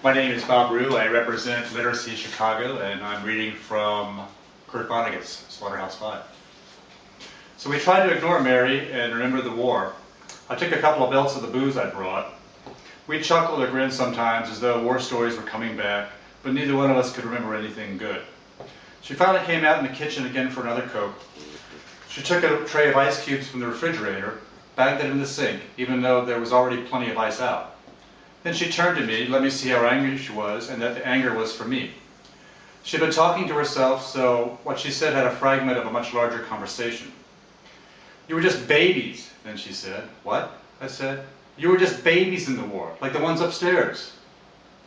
My name is Bob Rue. I represent Literacy Chicago, and I'm reading from Kurt Vonnegut's Slaughterhouse Five. So we tried to ignore Mary and remember the war. I took a couple of belts of the booze I brought. We chuckled or grinned sometimes as though war stories were coming back, but neither one of us could remember anything good. She finally came out in the kitchen again for another Coke. She took a tray of ice cubes from the refrigerator, bagged it in the sink, even though there was already plenty of ice out. Then she turned to me, let me see how angry she was, and that the anger was for me. She had been talking to herself, so what she said had a fragment of a much larger conversation. "You were just babies," then she said. "What?" I said. "You were just babies in the war, like the ones upstairs."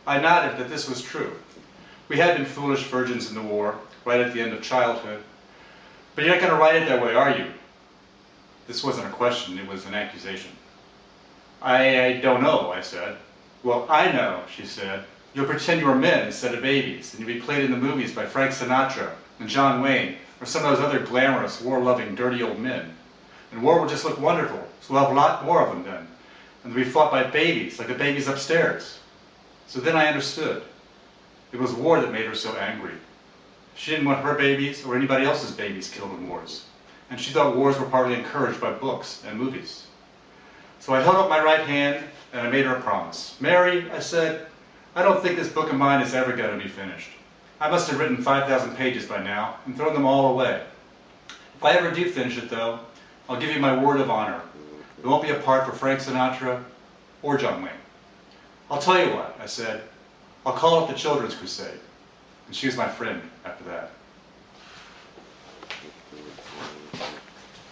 I nodded that this was true. We had been foolish virgins in the war, right at the end of childhood. "But you're not going to write it that way, are you?" This wasn't a question, it was an accusation. I don't know," I said. "Well, I know," she said. "You'll pretend you were men instead of babies, and you'll be played in the movies by Frank Sinatra and John Wayne, or some of those other glamorous, war-loving, dirty old men. And war will just look wonderful, so we'll have a lot more of them then. And they'll be fought by babies, like the babies upstairs." So then I understood. It was war that made her so angry. She didn't want her babies or anybody else's babies killed in wars. And she thought wars were partly encouraged by books and movies. So I held up my right hand and I made her a promise. "Mary," I said, "I don't think this book of mine is ever going to be finished. I must have written 5,000 pages by now and thrown them all away. If I ever do finish it, though, I'll give you my word of honor. There won't be a part for Frank Sinatra or John Wayne. I'll tell you what," I said, "I'll call it the Children's Crusade." And she was my friend after that.